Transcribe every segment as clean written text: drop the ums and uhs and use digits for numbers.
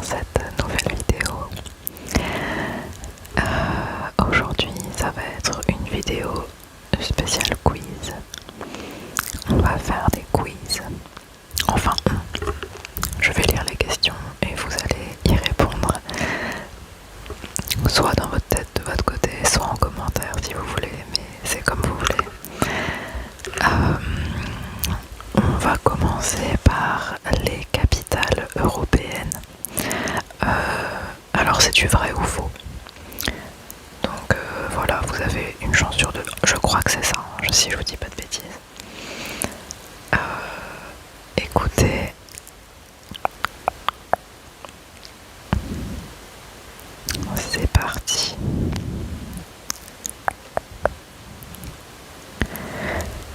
cette nouvelle vidéo. Aujourd'hui ça va être une vidéo spéciale quiz. On va faire des quiz. Enfin, je vais lire les questions et vous allez y répondre. Soit dans votre tête de votre côté, soit en commentaire si vous voulez, mais c'est comme vous voulez. On va commencer par les capitales européennes. Alors c'est du vrai ou faux. Donc voilà, vous avez une chance sur deux. Je crois que c'est ça, hein, si je vous dis pas de bêtises. Écoutez. C'est parti.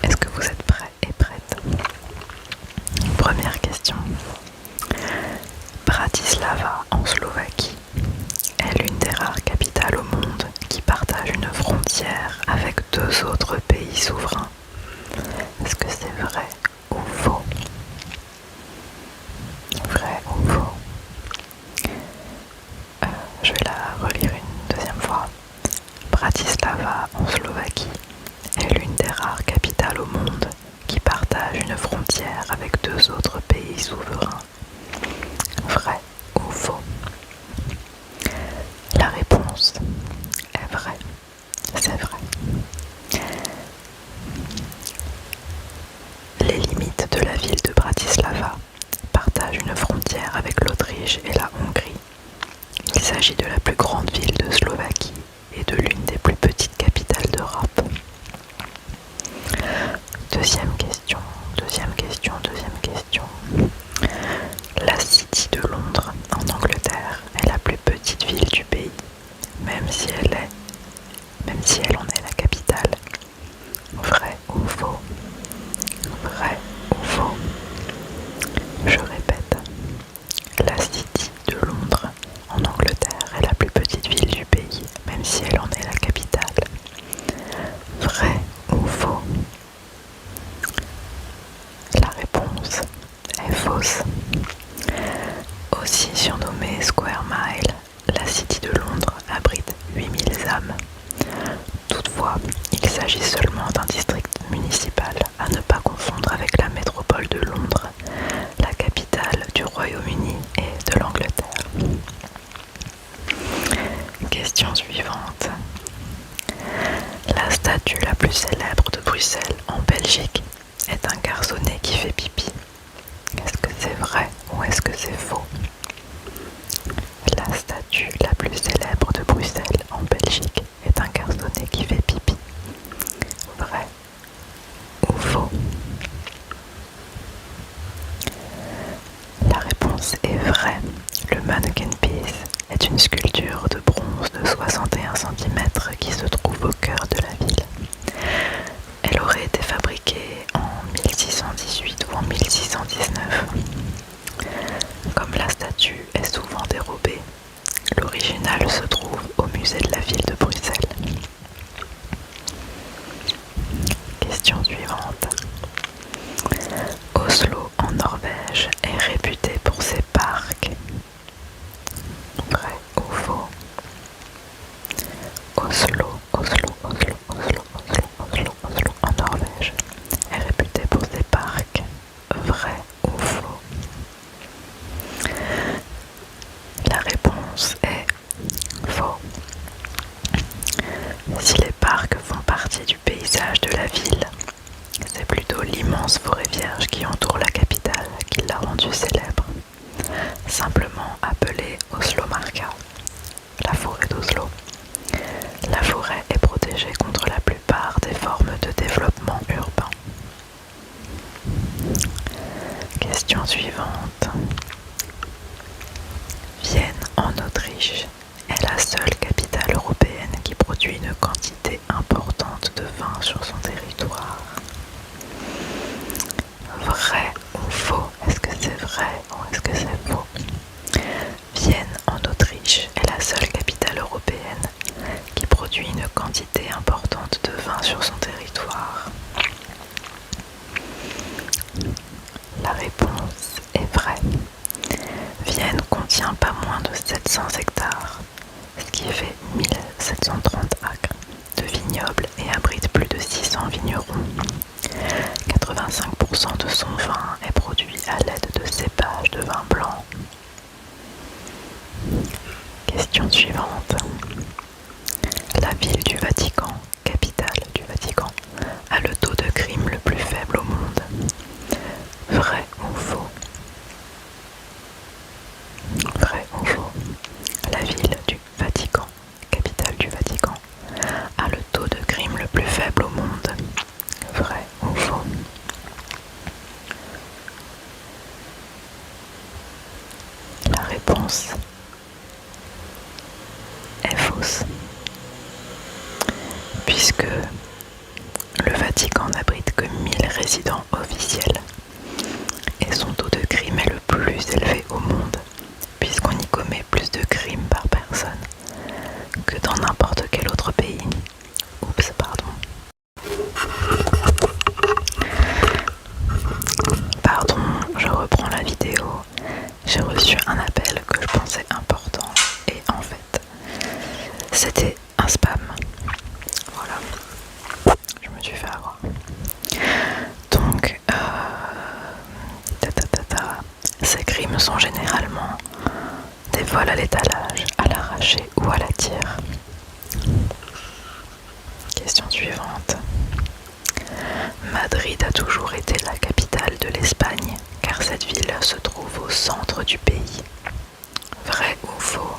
Est-ce que vous êtes prêts et prêtes? Première question. Bratislava, en Slovaquie, est l'une des rares capitales au monde qui partage une frontière avec deux autres pays souverains. Est-ce que c'est vrai ou faux? Vrai ou faux? Je vais la relire une deuxième fois. Bratislava, en Slovaquie, est l'une des rares capitales au monde qui partage une frontière avec deux autres pays souverains. Vrai ou faux? La réponse est vraie. C'est vrai. Les limites de la ville de Bratislava partagent une frontière avec l'Autriche et la Hongrie. Il s'agit de la plus grande ville de Slovaquie et de l'une des plus petites capitales d'Europe. Deuxième question. La City de Londres, en Angleterre, est la plus petite ville du pays, même si elle en est la capitale. Vrai ou faux? Vrai ou faux? Je répète. La City de Londres, en Angleterre, est la plus petite ville du pays, même si elle en est la capitale. Vrai ou faux? La réponse est fausse. Aussi surnommée Square Mile, la City de Londres abrite 8000 âmes. Toutefois, il s'agit seulement d'un district municipal, à ne pas confondre avec la métropole de Londres, la capitale du Royaume-Uni et de l'Angleterre. Question suivante. La statue la plus célèbre de Bruxelles, en Belgique, est un garçonnet qui fait pipi. Est-ce que c'est vrai ou est-ce que c'est faux? La statue la plus célèbre de Bruxelles, en Belgique, est un garçonnet qui fait pipi. Vrai ou faux? La réponse est vraie. Le Mannequin Peace est une sculpture de bronze de 61 cm qui se trouve au cœur de la ville. Elle aurait été fabriquée en 1618 ou en 1619. Comme la statue est souvent dérobée, l'original se trouve au musée de la ville de Bruxelles. Question suivante. Oslo, en Norvège, est réputé pour ses parcs. Vrai ou faux? Oslo, en Norvège, est réputé pour ses parcs. Vrai ou faux? La réponse est faux. Si les parcs font partie du paysage de la ville, c'est plutôt l'immense forêt vierge qui entoure la capitale qui l'a rendue célèbre, simplement appelée Oslomarka, la forêt d'Oslo. La forêt est protégée contre la plupart des formes de développement urbain. Question suivante. Vienne, en Autriche, est la seule capitale européenne qui produit une quantité importante de vin sur son territoire. Vrai ou faux? Est-ce que c'est vrai ou est-ce que c'est faux? Vienne, en Autriche, est la seule capitale européenne qui produit une quantité importante de vin sur son territoire. La réponse est vraie. Vienne contient pas 700 hectares, ce qui fait 1730 acres de vignobles et abrite plus de 600 vignerons. 85% de son vin est produit à l'aide de cépages de vin blanc. Question suivante. La ville du Vatican, capitale du Vatican, a le taux de crime le plus faible au monde. Vrai ou faux? Vrai ou faux? La ville du Vatican, capitale du Vatican, a le taux de crime le plus faible au monde. Vrai ou faux? La réponse est fausse, puisque le Vatican n'abrite que 1000 résidents officiels et son taux de crime est le plus élevé au monde, puisqu'on y commet plus de crimes par personne que dans n'importe quel autre pays. Oups, pardon. Pardon, je reprends la vidéo. J'ai reçu un appel que je pensais important et en fait, c'était un spam. Voilà, je me suis fait avoir. Donc, ces crimes sont généralement des vols à l'étalage, à l'arraché ou à la tire. Question suivante. Madrid a toujours été la capitale de l'Espagne, car cette ville se trouve au centre du pays. Vrai ou faux?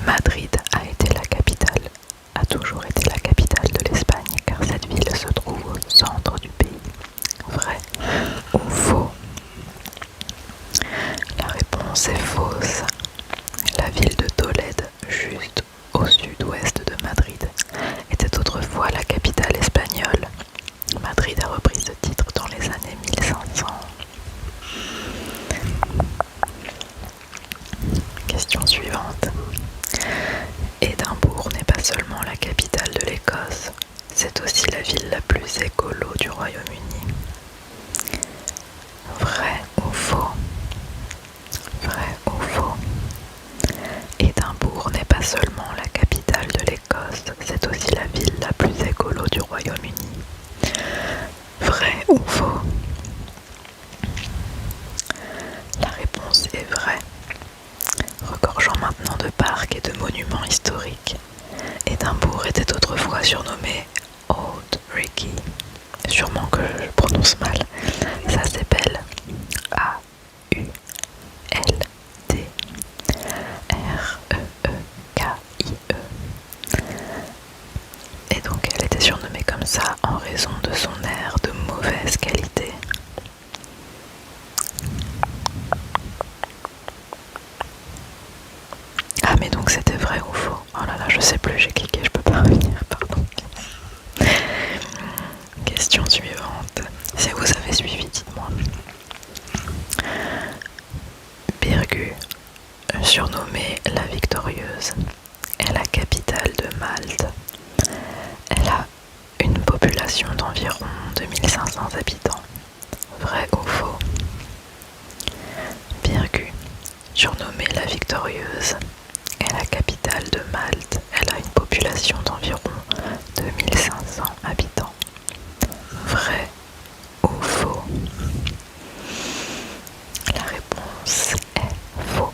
Madrid a toujours été la capitale de l'Espagne, car cette ville se trouve au centre du pays. Vrai ou faux? La réponse est fausse. La ville de Tolède, juste au sud-ouest de Madrid, était autrefois la capitale espagnole. Madrid a repris ce titre dans les années 1500. Question suivante. Édimbourg n'est pas seulement la capitale de l'Écosse, c'est aussi la ville la plus écolo du Royaume-Uni. Vrai ou faux? Vrai ou faux? Édimbourg n'est pas seulement la capitale de l'Écosse, c'est aussi la ville la plus écolo du Royaume-Uni. Vrai ou faux? La réponse est vraie. Regorgeant maintenant de parcs et de monuments historiques, Édimbourg était autrefois surnommé Old Ricky. Sûrement que je prononce mal. Ça s'appelle A-U-L-D-R-E-E-K-I-E. Et donc elle était surnommée comme ça en raison de son air de mauvaise qualité. Ah mais donc c'était vrai ou faux? Oh là là, je sais plus, j'ai cliqué, je peux pas revenir, pardon. Question suivante. Si vous avez suivi, dites-moi. Birgu, surnommée la Victorieuse, est la capitale de Malte. Elle a une population d'environ 2500 habitants. Vrai ou faux? Birgu, surnommée la Victorieuse, est la capitale de Malte. Elle a une population d'environ 2500 habitants. Vrai ou faux? La réponse est faux.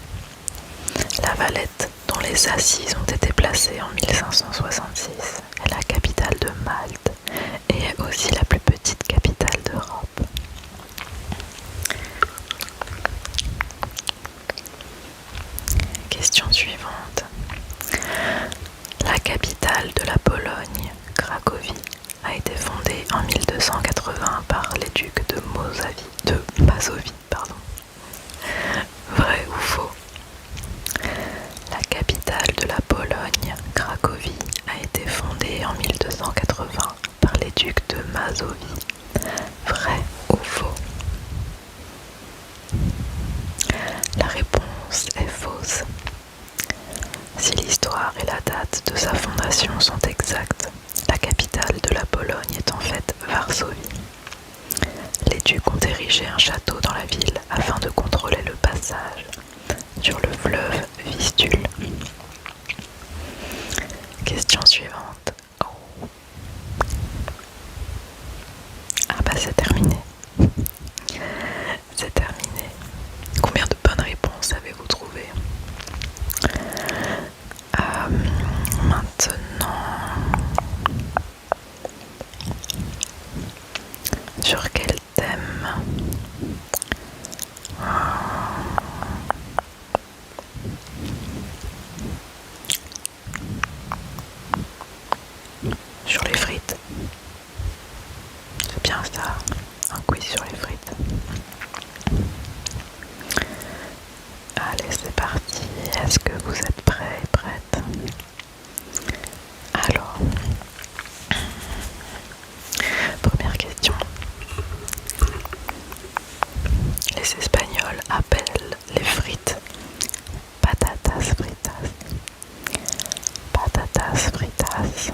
La Valette, dont les assises ont été placées en 1566, est la capitale de Malte et est aussi la plus petite capitale d'Europe. Question suivante. La capitale de la Pologne, Cracovie, a été fondée en 1280 par les ducs de Mazovie. Vrai ou faux? La capitale de la Pologne, Cracovie, a été fondée en 1280 par les ducs de Mazovie. Vrai ou faux? La réponse est fausse. Si l'histoire et la date de sa fondation sont exactes, la capitale de la Pologne est en fait Varsovie. Les ducs ont érigé un château dans la ville afin de contrôler le passage sur le fleuve parti. Est-ce que vous êtes prêts et prêtes? Alors, première question. Les Espagnols appellent les frites patatas fritas. Patatas fritas.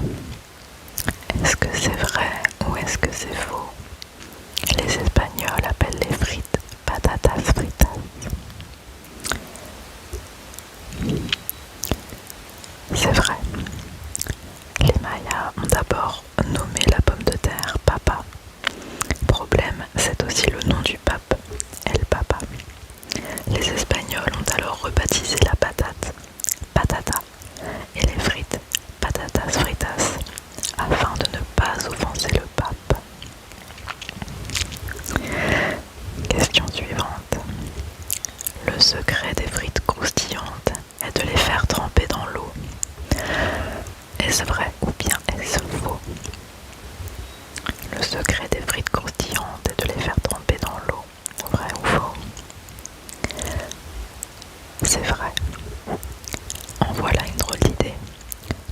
Est-ce que c'est vrai ou est-ce que c'est faux? Les Espagnols appellent les frites patatas fritas. C'est vrai. Les Mayas ont d'abord nommé la pomme de terre papa. Problème, c'est aussi le nom du pape, El Papa. Les Espagnols ont alors rebaptisé la patate patata et les frites patatas fritas afin de ne pas offenser le pape. Question suivante. Le secret des frites croustillantes est de les faire tremper dans l'eau. Est-ce vrai ou bien est-ce faux? Le secret des frites croustillantes est de les faire tremper dans l'eau. Vrai ou faux? C'est vrai. En voilà une drôle d'idée.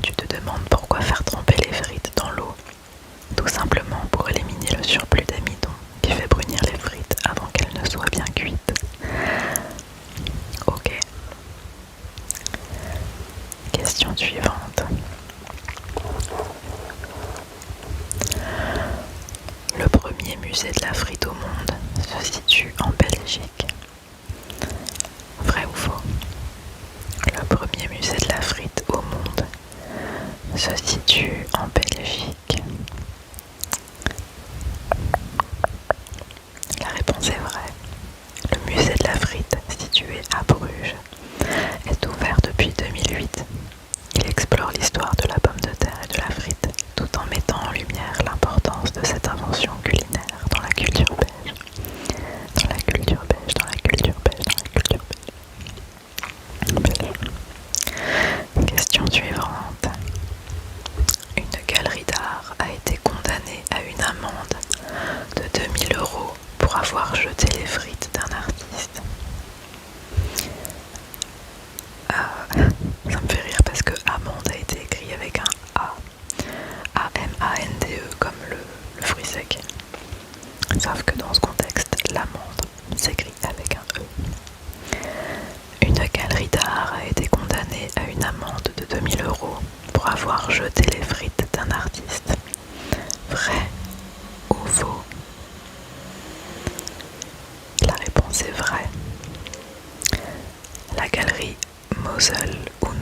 Tu te demandes pourquoi faire tremper les frites dans l'eau? Tout simplement pour éliminer le surplus d'amidon qui fait brunir les frites avant qu'elles ne soient bien cuites. Ok. Question suivante. Le premier musée de la frite au monde se situe en Belgique. Vrai ou faux? Le premier musée de la frite au monde se situe en Belgique. La réponse est vraie. Le musée de la frite, situé à Bruges, est ouvert depuis 2008. Il explore l'histoire de la pomme de terre et de la frite, tout en mettant en lumière l'importance de cette invention culinaire dans la culture belge. Dans la culture belge, dans la culture belge, dans la culture belge. Question suivante. Une galerie d'art a été condamnée à une amende de 2000 € pour avoir jeté les frites d'un artiste. Ça me fait rire parce que amande a été écrit avec un A. A-M-A-N-D-E comme le fruit sec. Sauf que dans ce contexte, l'amande s'écrit avec un E. Une galerie d'art a été condamnée à une amende de 2000 € pour avoir jeté les frites d'un artiste. Vrai ou faux? La réponse est vraie. La galerie Mosel und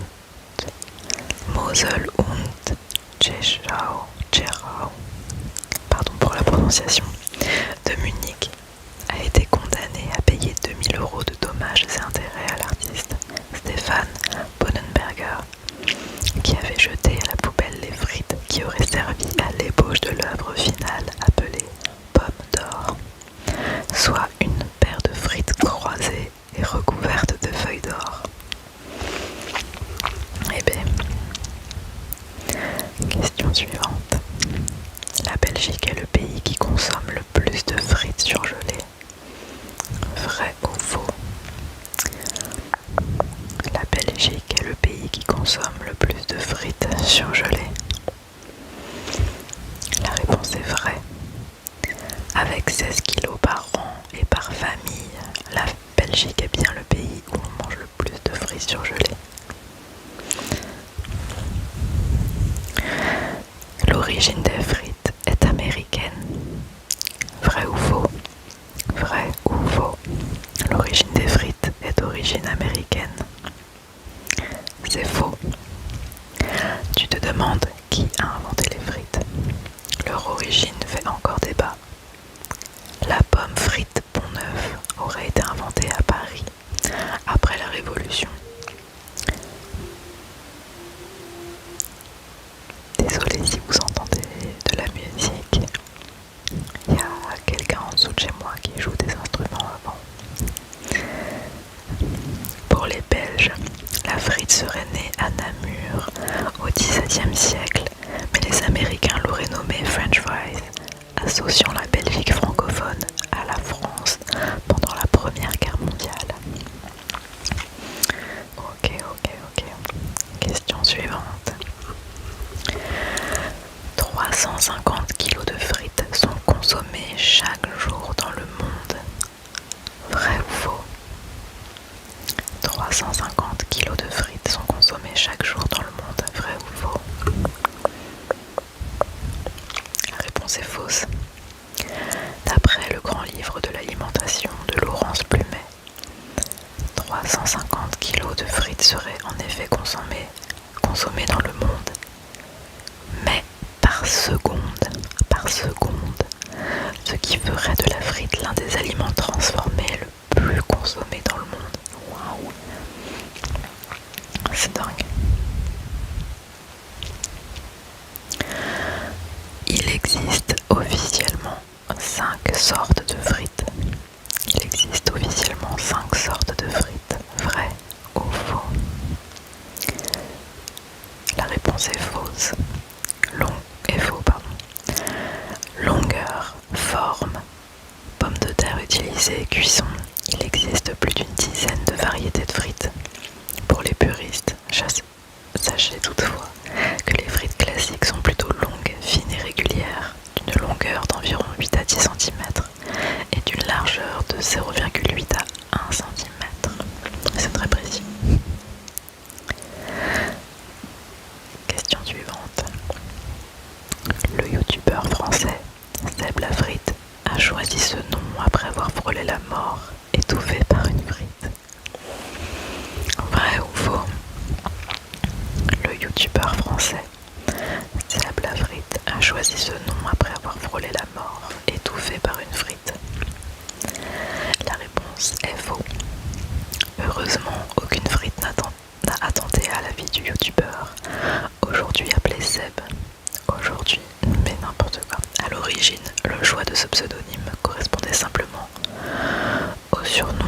Tschechau, pardon pour la prononciation, de Munich a été condamnée à payer 2000 € de dommages et intérêts à l'artiste Stefan Bonenberger, qui avait jeté à la poubelle les frites qui auraient servi à l'ébauche de l'œuvre finale appelée Pomme d'or, soit une paire de frites croisées et recouvertes de feuilles d'or. Eh bien, question suivante. La Belgique est le pays qui consomme le plus de frites surgelées. Vrai ou faux? La Belgique est le pays qui consomme le plus de frites surgelées. La réponse est vraie. Avec 16 kilos par an et par famille, la Belgique est bien le pays où on mange le plus de frites surgelées. L'origine des frites est américaine. Vrai ou faux? Vrai ou faux? L'origine des frites est d'origine américaine. C'est faux. Tu te demandes qui a inventé les frites. Leur origine fait encore débat. La pomme frite Pont-Neuf aurait été inventée à Paris après la Révolution. Désolée si vous entendez de la musique. Il y a quelqu'un en dessous de chez moi qui joue des instruments avant. Pour les Belges, la frite serait née à Namur au XVIIe siècle, mais les Américains l'auraient nommée French fries, associant la Belgique francophone à la France pendant la Première Guerre mondiale. 350 kilos de frites sont consommés chaque jour dans le monde, vrai ou faux? La réponse est fausse. D'après le grand livre de l'alimentation de Laurence Plumet, 350 kilos de frites seraient en effet consommés dans le monde, mais par seconde, ce qui ferait de la frite l'un des aliments transformés le plus consommé dans le monde. Waouh, c'est dingue. Il existe officiellement 5 sortes de frites. Vrai ou faux? La réponse est fausse. Longueur, forme, pommes de terre utilisées, cuisson. Il existe plus d'une dizaine de variétés de frites. Pour les puristes, sachez toutefois que les frites classiques sont plutôt longues, fines et régulières, d'une longueur d'environ 8 à 10 cm et d'une largeur de 0,8 à 1 cm. C'est très précis. Question suivante. Le youtubeur français Seb la frite a choisi ce nom après avoir frôlé la mort, étouffé par une frite. Vrai ou faux? Le youtubeur français Seb la frite a choisi ce nom après avoir frôlé la mort, étouffé par une frite. La réponse est faux. Heureusement, aucune frite n'a attenté à la vie du youtubeur, aujourd'hui appelé Seb. Aujourd'hui, mais n'importe quoi. À l'origine, le choix de ce pseudonyme correspondait simplement au surnom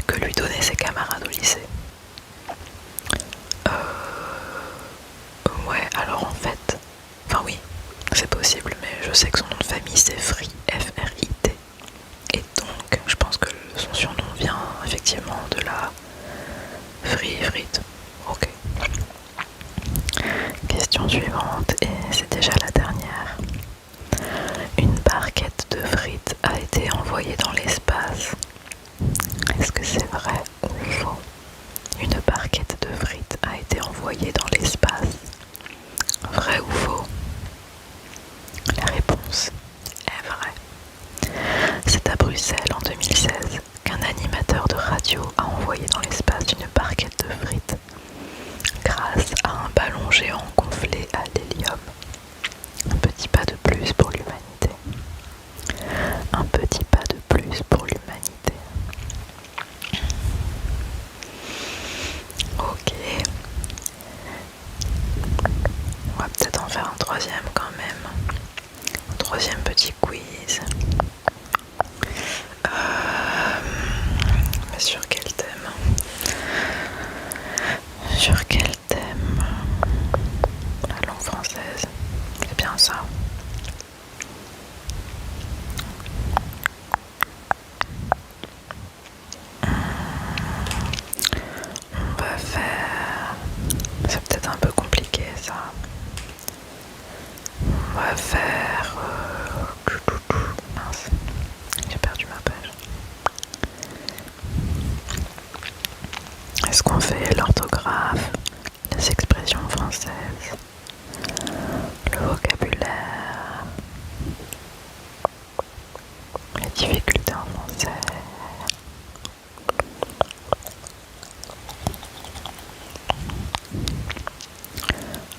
que lui donnaient ses camarades au lycée. Ouais, alors en fait, enfin oui, c'est possible, mais je sais que son nom de famille c'est Frit, F-R-I-T. Et donc, je pense que son surnom vient effectivement de la frite. Ok. Question suivante, et c'est déjà la dernière. Une barquette de frites a été envoyée dans l'espace. Est-ce que c'est vrai ou faux? Une barquette de frites a été envoyée dans l'espace. Vrai ou faux? La réponse est vraie. C'est à Bruxelles en 2016 qu'un animateur de radio a envoyé dans l'espace une barquette de frites grâce à un ballon géant gonflé à l'hélium. Un petit pas de plus pour l'humanité. Un petit pas de plus pour l'humanité. Ok. On va peut-être en faire un troisième quand même. Un troisième petit quiz. Mais sur quel thème? Sur quel thème? La langue française. C'est bien ça. On va faire... C'est peut-être un peu compliqué ça. On va faire... Mince, j'ai perdu ma page. Est-ce qu'on fait l'orthographe, les expressions françaises, le vocabulaire, les difficultés en français?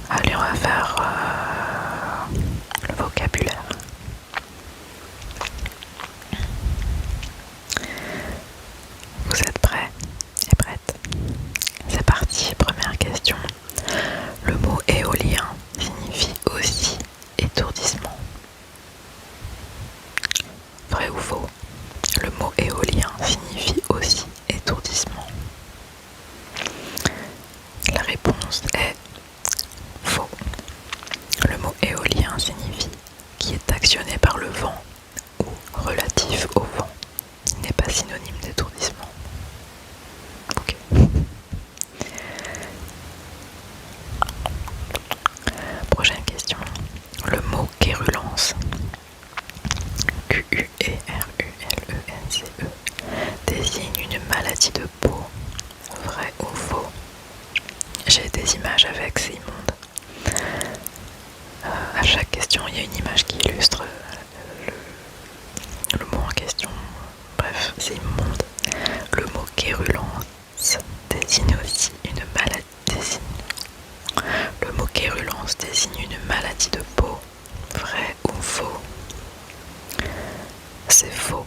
Allez, on va faire le vocabulaire. Vous êtes prêts et prêtes? C'est parti, première question. Le mot éolien signifie aussi étourdissement. Vrai ou faux? Le mot éolien signifie aussi étourdissement. La réponse est faux. Le mot éolien signifie qui est actionné par le vent ou relatif au vent. Il n'est pas synonyme d'étourdissement. Ok. Prochaine question. Le mot quérulence, Querulence, désigne une maladie de peau des images avec, c'est immonde. À chaque question, il y a une image qui illustre le mot en question. Bref, c'est immonde. Le mot quérulence désigne aussi une maladie. Le mot quérulence désigne une maladie de peau. Vrai ou faux? C'est faux.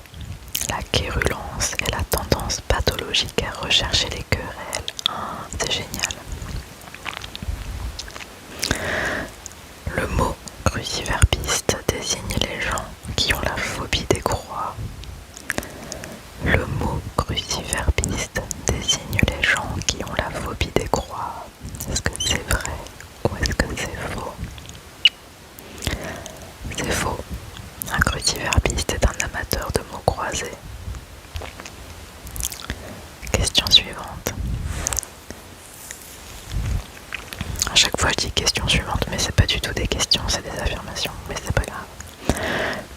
La quérulence est la tendance pathologique à rechercher les querelles. Ah, c'est génial. Le mot cruciverbiste désigne les gens qui ont la phobie des croix. Le mot cruciverbiste désigne les gens qui ont la phobie des croix. Est-ce que c'est vrai ou est-ce que c'est faux? C'est faux. Un cruciverbiste est un amateur de mots croisés. Question suivante. À chaque fois je dis question suivante, mais c'est pas du tout des questions, c'est des affirmations, mais c'est pas grave.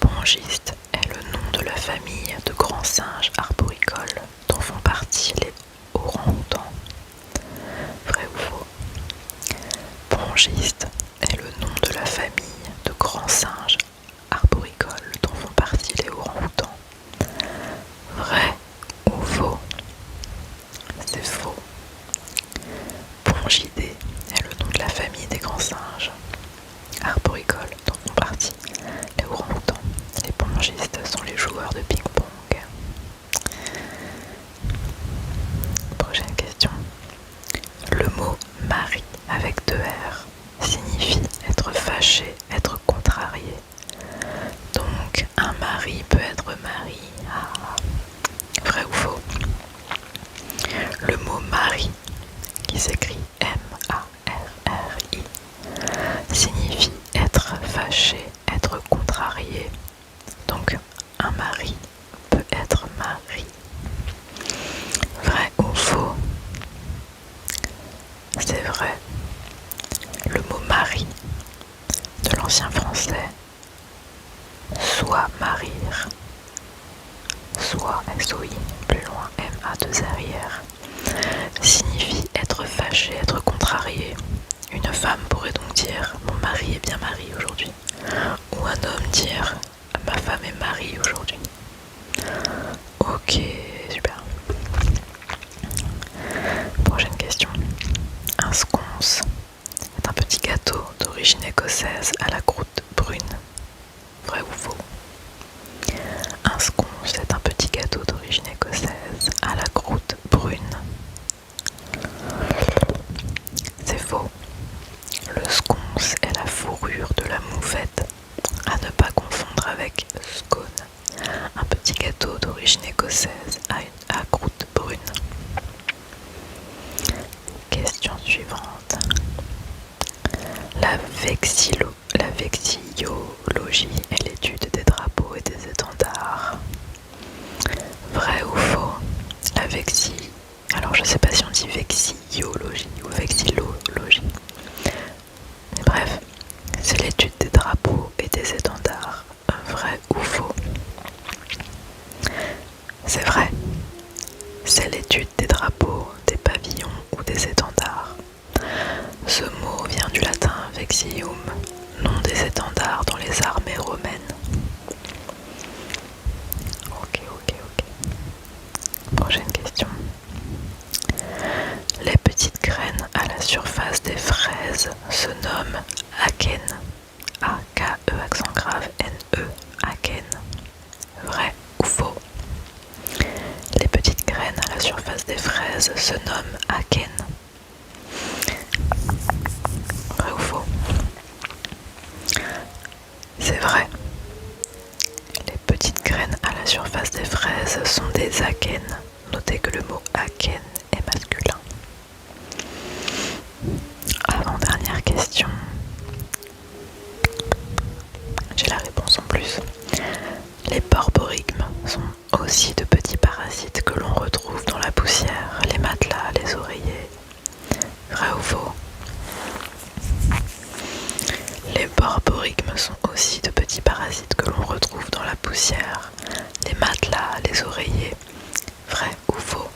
Bronchiste est le nom de la famille de grands singes arboricoles dont font partie les orang-outans. Vrai ou faux? Bronchiste est le nom de la famille de grands singes arboricoles dont font partie les orang-outans. Vrai ou faux? C'est faux. Bronchidés est le nom de la famille des grands singes arboricoles dont font partie les orang-outans. Les brongistes sont les joueurs de ping-pong. Prochaine question. Le mot mari avec 2 R signifie être fâché, être contrarié. Donc un mari peut être mari. Ah. Vrai ou faux? Le mot mari, qui s'écrit M-A-R-R-I, signifie être fâché, être contrarié. Donc un mari peut être mari. Vrai ou faux? C'est vrai. Le mot mari de l'ancien français, soit marir, soit SOI, plus loin MA2RIR, signifie être fâché, être contrarié. Une femme pourrait donc dire mon mari est bien marié aujourd'hui, ou un homme dire ma femme est mariée aujourd'hui. Ok, super. Prochaine question. Un sconce est un petit gâteau d'origine écossaise à la croûte brune. Vrai ou faux? Un sconce est un petit gâteau d'origine écossaise à la croûte brune. C'est faux. Le sconce est la fourrure de la moufette, à ne pas confondre avec scone, un petit gâteau d'origine écossaise à croûte brune. Question suivante. La vexillologie est l'étude des drapeaux et des étendards. Vrai ou faux? La alors je sais pas si on dit vexillologie ou vexillologie. Mais bref, c'est l'étude des drapeaux et des étendards. Vrai ou faux? C'est vrai. C'est l'étude des drapeaux, des pavillons ou des étendards. Ce mot vient du latin vexium, nom des étendards dans les armées romaines. Ok. Prochaine question. Les petites graines à la surface des fraises se nomment akènes. A-K-E accent grave N-E, akènes. Vrai ou faux? Les petites graines à la surface des fraises se nomment akènes. Vrai ou faux? C'est vrai. Les petites graines à la surface des fraises sont des akènes. Notez que le mot akène est masculin. Avant-dernière question. J'ai la réponse en plus. Les borborygmes sont aussi de petits parasites que l'on retrouve dans la poussière, les matelas, les oreillers. Vrai ou faux? Les borborygmes sont aussi de petits parasites que l'on retrouve dans la poussière, les matelas, les oreillers. Vrai ou faux?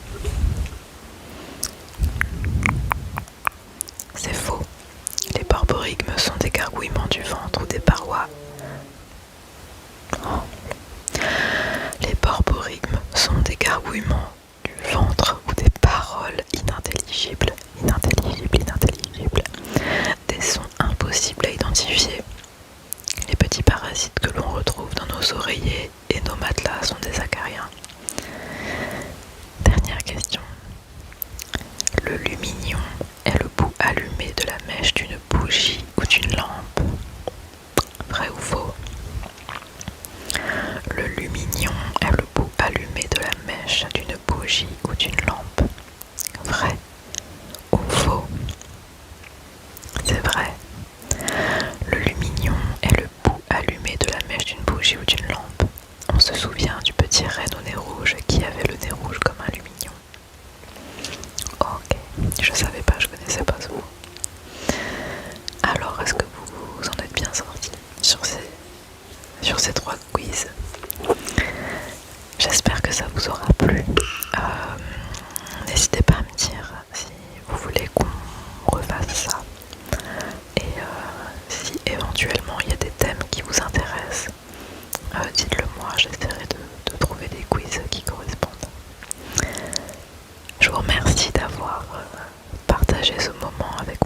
vous remercie d'avoir partagé ce moment avec